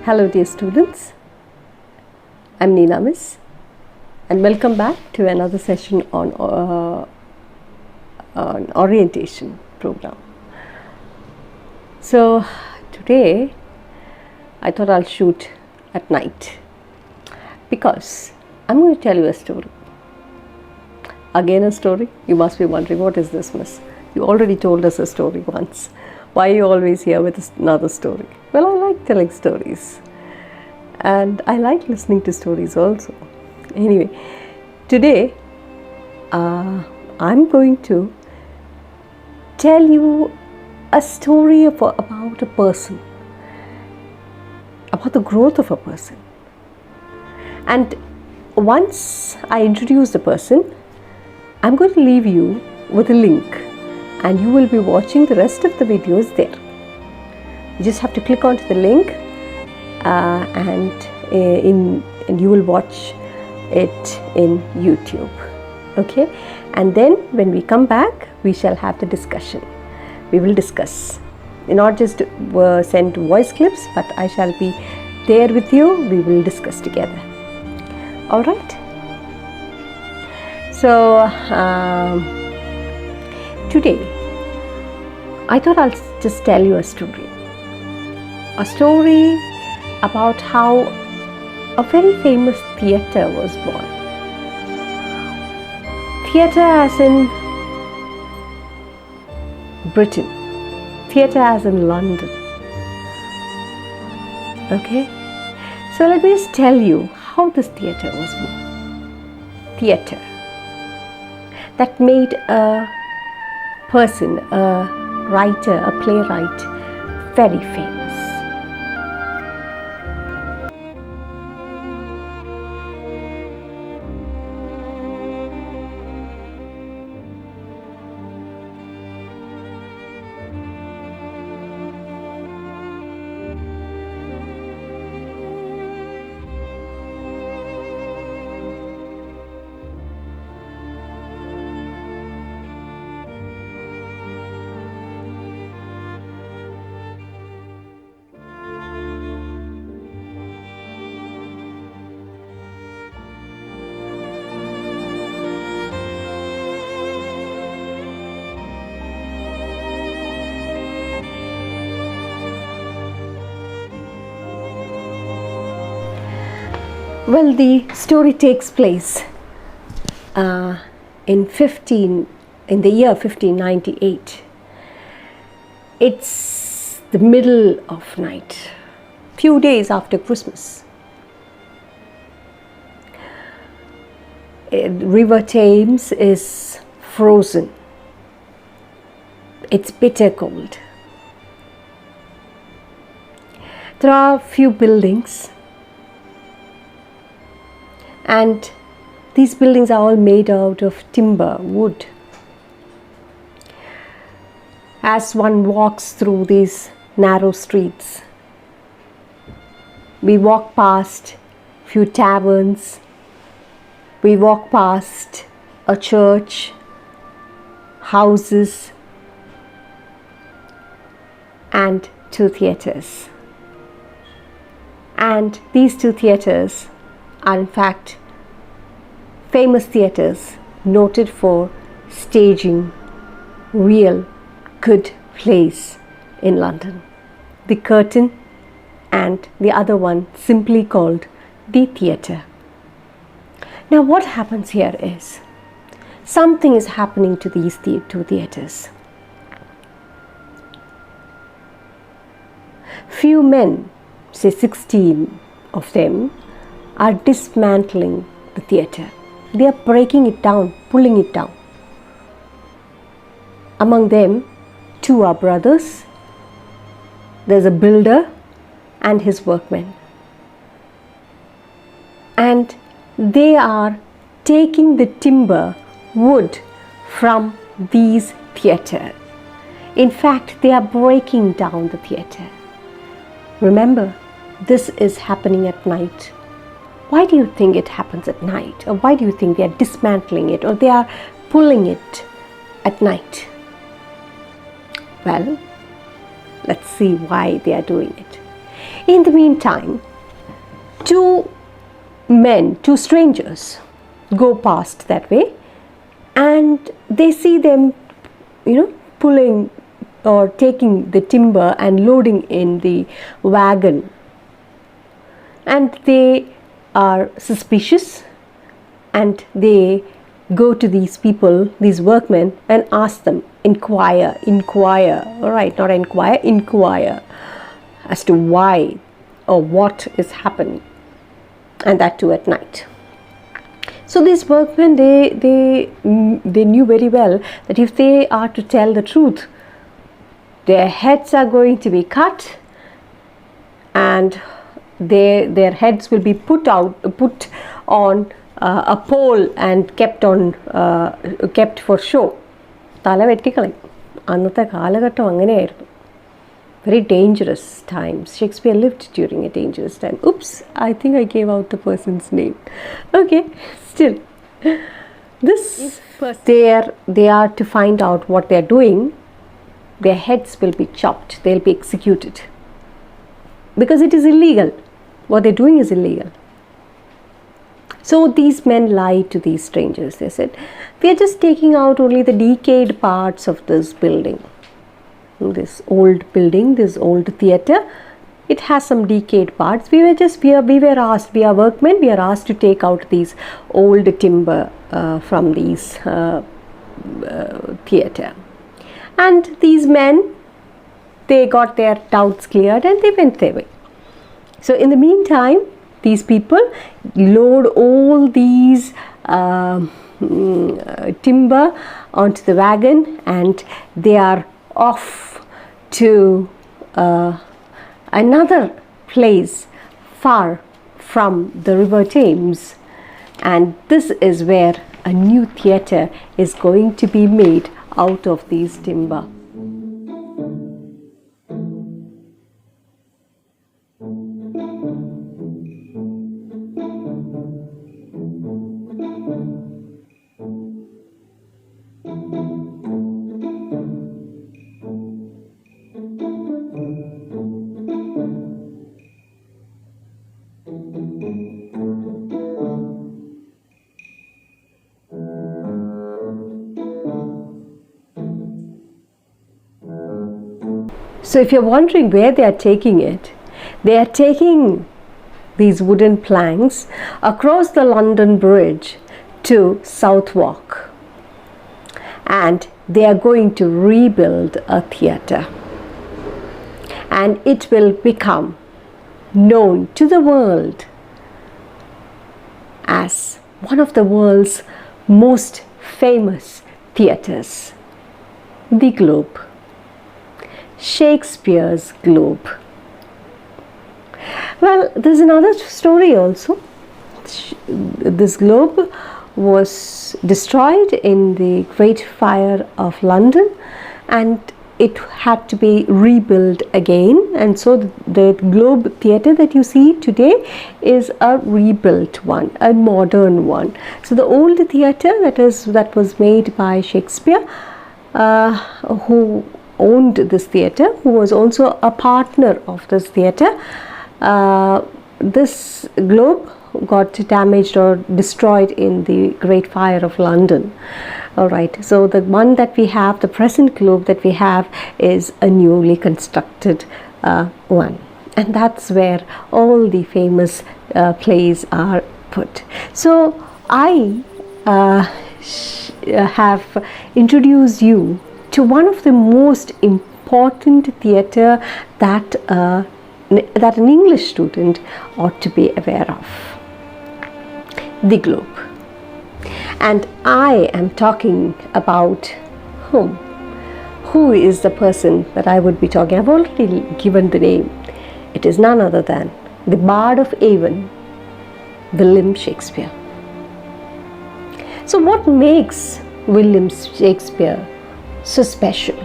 Hello dear students, I'm Neena Miss and welcome back to another session on orientation program. So today I thought I'll shoot at night because I'm going to tell you a story. Again a story? You must be wondering, what is this, Miss? You already told us a story once. Why are you always here with another story? Well, I like telling stories and I like listening to stories also. Anyway, today I'm going to tell you a story about a person, about the growth of a person. And once I introduce the person, I'm going to leave you with a link and you will be watching the rest of the videos there. You just have to click onto the link and you will watch it in YouTube. Okay, and then when we come back, we shall have the discussion. We will discuss. We not just send voice clips, but I shall be there with you. We will discuss together. All right. So today I thought I'll just tell you a story about how a very famous theatre was born. Theatre as in Britain, theatre as in London. Okay, so let me just tell you how this theatre was born. Theatre that made a person, a writer, a playwright, very famous. Well, the story takes place in the year 1598. It's the middle of night, few days after Christmas. River Thames is frozen. It's bitter cold. There are few buildings. And these buildings are all made out of timber, wood. As one walks through these narrow streets, we walk past few taverns, we walk past a church, houses, and two theatres. And these two theatres are in fact famous theatres noted for staging real good plays in London. The Curtain and the other one simply called the Theatre. Now what happens here is something is happening to these two theatres. Few men, say 16 of them, are dismantling the theatre. They are breaking it down, pulling it down. Among them, two are brothers. There's a builder and his workmen. And they are taking the timber, wood from these theatres. In fact, they are breaking down the theatre. Remember, this is happening at night. Why do you think it happens at night? Or why do you think they are dismantling it or they are pulling it at night? Well, let's see why they are doing it. In the meantime, two men, two strangers, go past that way, and they see them, pulling or taking the timber and loading in the wagon. And they are suspicious, and they go to these people, these workmen, and ask them, inquire, all right, not inquire, inquire as to why or what is happening, and that too at night. So these workmen, they knew very well that if they are to tell the truth, their heads are going to be cut, and their heads will be put on a pole and kept for show. തല വെട്ടിക്കളയും. അന്നത്തെ കാലഘട്ടം അങ്ങനെയായിരുന്നു. Very dangerous times. Shakespeare lived during a dangerous time. Oops, I think I gave out the person's name. Okay, still. They are to find out what they are doing. Their heads will be chopped. They'll be executed. Because it is illegal. What they're doing is illegal. So these men lied to these strangers. They said, we are just taking out only the decayed parts of this building. This old building, this old theatre, it has some decayed parts. We are asked, we are workmen, we are asked to take out these old timber from these theatre. And these men, they got their doubts cleared and they went their way. So in the meantime, these people load all these timber onto the wagon, and they are off to another place far from the river Thames, and this is where a new theatre is going to be made out of these timber. So if you're wondering where they are taking it, they are taking these wooden planks across the London Bridge to Southwark, and they are going to rebuild a theatre, and it will become known to the world as one of the world's most famous theatres, the Globe. Shakespeare's Globe. Well, there's another story also. This globe was destroyed in the Great Fire of London, and it had to be rebuilt again, and so the Globe Theatre that you see today is a rebuilt one, a modern one. So the old theatre that was made by Shakespeare, who owned this theatre, who was also a partner of this theatre, this globe got damaged or destroyed in the Great Fire of London. All right, so the one that we have, the present globe that we have, is a newly constructed one, and that's where all the famous plays are put. So I have introduced you to one of the most important theatre that an English student ought to be aware of, the Globe. And I am talking about whom? Who is the person that I would be talking? I've already given the name. It is none other than the Bard of Avon, William Shakespeare. So what makes William Shakespeare so special?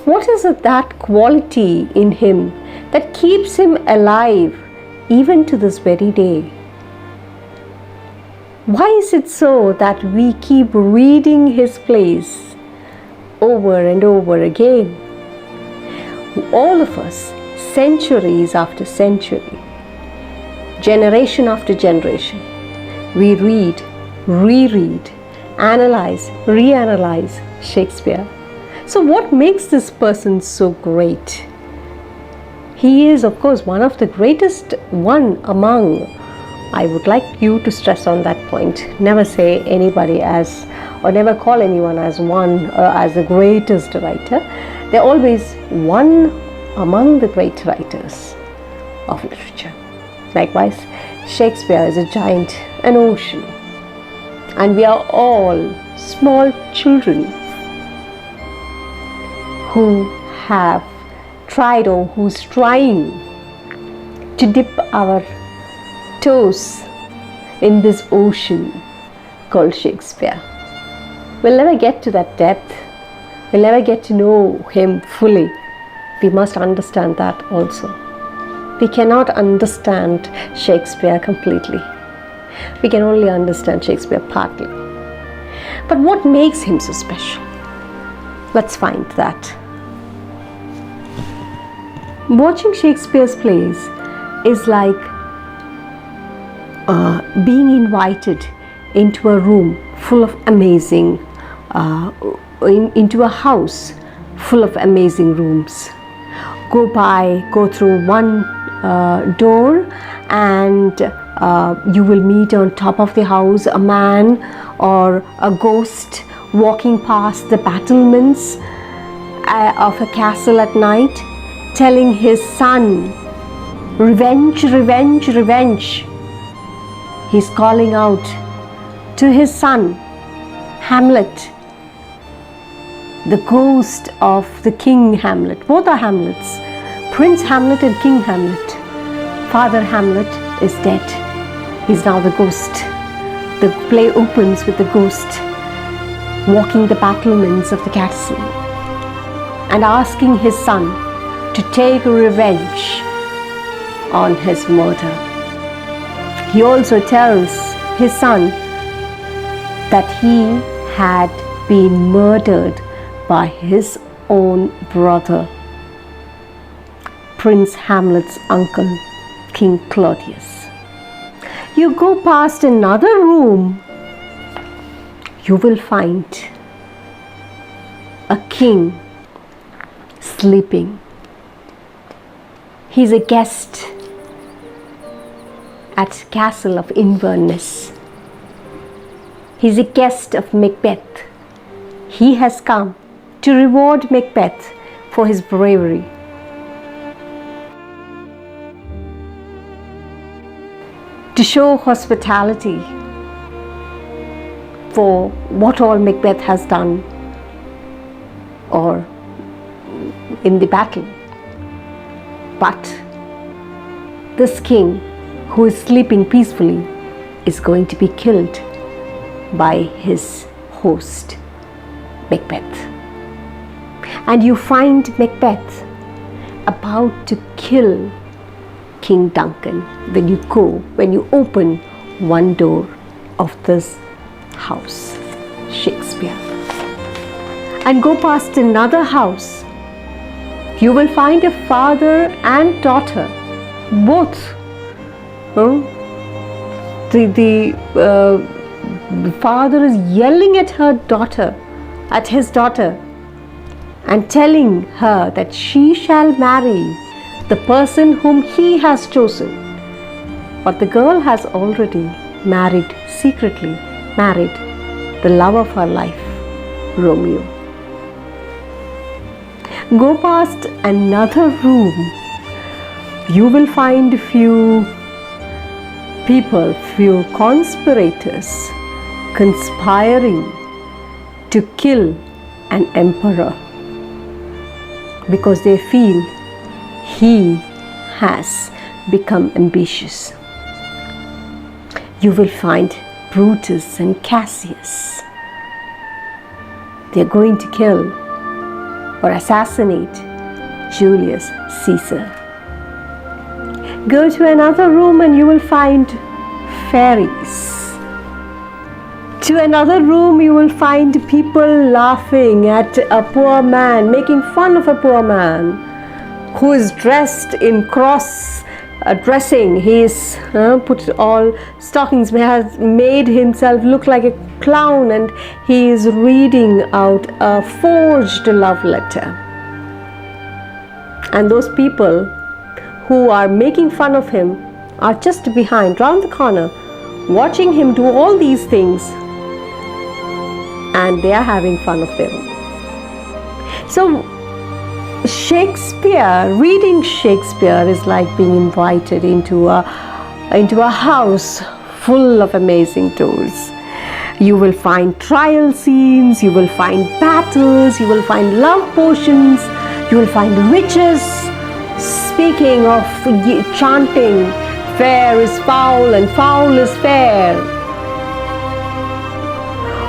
What is that quality in him that keeps him alive even to this very day? Why is it so that we keep reading his plays over and over again? All of us centuries after century, generation after generation, we read, reread, analyze, reanalyze Shakespeare. So what makes this person so great? He is, of course, one of the greatest, one among. I would like you to stress on that point. Never say anybody as, or never call anyone as one, as the greatest writer. They're always one among the great writers of literature. Likewise, Shakespeare is a giant, an ocean, and we are all small children who have tried, or who's trying to dip our toes in this ocean called Shakespeare. We'll never get to that depth. We'll never get to know him fully. We must understand that also. We cannot understand Shakespeare completely. We can only understand Shakespeare partly. But what makes him so special? Let's find that. Watching Shakespeare's plays is like being invited into a room full of amazing, into a house full of amazing rooms. Go through one door, and you will meet on top of the house a man or a ghost walking past the battlements of a castle at night, telling his son, "Revenge, revenge, revenge." He's calling out to his son, Hamlet, the ghost of the King Hamlet. Both are Hamlets, Prince Hamlet and King Hamlet. Father Hamlet is dead. He's now the ghost. The play opens with the ghost walking the battlements of the castle and asking his son to take revenge on his murder. He also tells his son that he had been murdered by his own brother, Prince Hamlet's uncle, King Claudius. You go past another room, you will find a king sleeping. He's a guest at Castle of Inverness. He's a guest of Macbeth. He has come to reward Macbeth for his bravery. To show hospitality for what all Macbeth has done or in the battle. But this king, who is sleeping peacefully, is going to be killed by his host, Macbeth. And you find Macbeth about to kill King Duncan when you open one door of this house, Shakespeare, and go past another house. You will find a father and daughter, both. The father is yelling at his daughter, and telling her that she shall marry the person whom he has chosen. But the girl has already secretly married the love of her life, Romeo. Go past another room, you will find few conspirators conspiring to kill an emperor because they feel he has become ambitious. You will find Brutus and Cassius. They are going to kill or assassinate Julius Caesar. Go to another room and you will find fairies. To another room you will find people laughing at a poor man, making fun of a poor man. who is dressed in cross dressing. He is put all stockings, has made himself look like a clown, and he is reading out a forged love letter. And those people who are making fun of him are just behind, round the corner, watching him do all these things, and they are having fun of him. So Shakespeare, reading Shakespeare is like being invited into a house full of amazing doors. You will find trial scenes, you will find battles, you will find love potions, you will find witches speaking of chanting, fair is foul and foul is fair.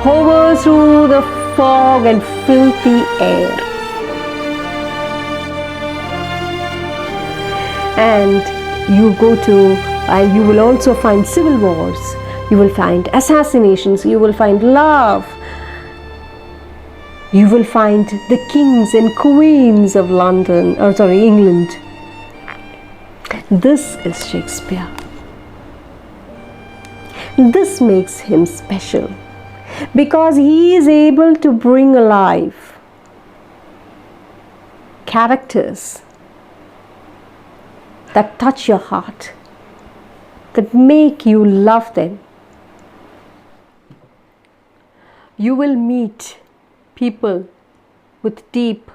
Hover through the fog and filthy air. And you will also find civil wars, you will find assassinations, you will find love, you will find the kings and queens of England. This is Shakespeare. This makes him special because he is able to bring alive characters that touch your heart, that make you love them. You will meet people with deep,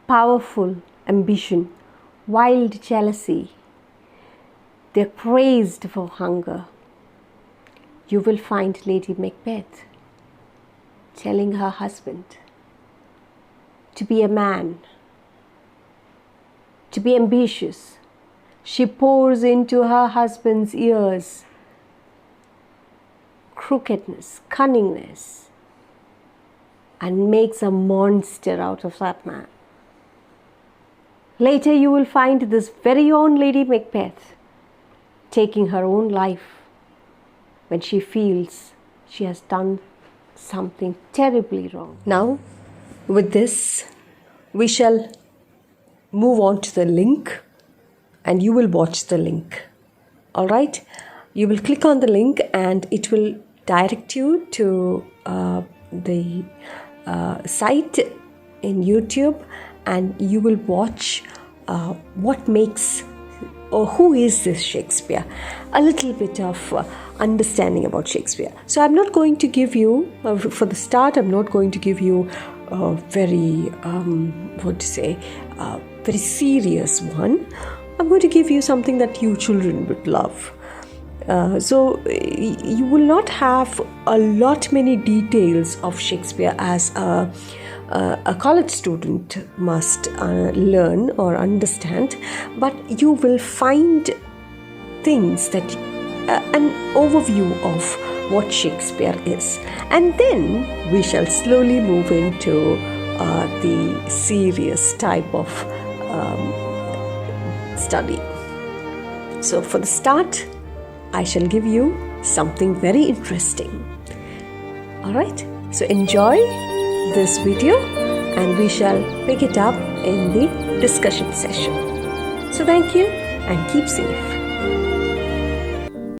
powerful ambition, wild jealousy. They're crazed for hunger. You will find Lady Macbeth telling her husband to be a man, to be ambitious. She pours into her husband's ears crookedness, cunningness, and makes a monster out of that man. Later you will find this very own Lady Macbeth taking her own life when she feels she has done something terribly wrong. Now, with this, we shall move on to the link, and you will watch the link. All right? You will click on the link and it will direct you to the site in YouTube, and you will watch what makes or who is this Shakespeare, a little bit of understanding about Shakespeare. So I'm not going to give you, for the start, I'm not going to give you a very, very serious one. I'm going to give you something that you children would love. So you will not have a lot many details of Shakespeare as a college student must learn or understand, but you will find things that an overview of what Shakespeare is, and then we shall slowly move into the serious type of study. So for the start, I shall give you something very interesting. All right, so enjoy this video and we shall pick it up in the discussion session. So thank you and keep safe.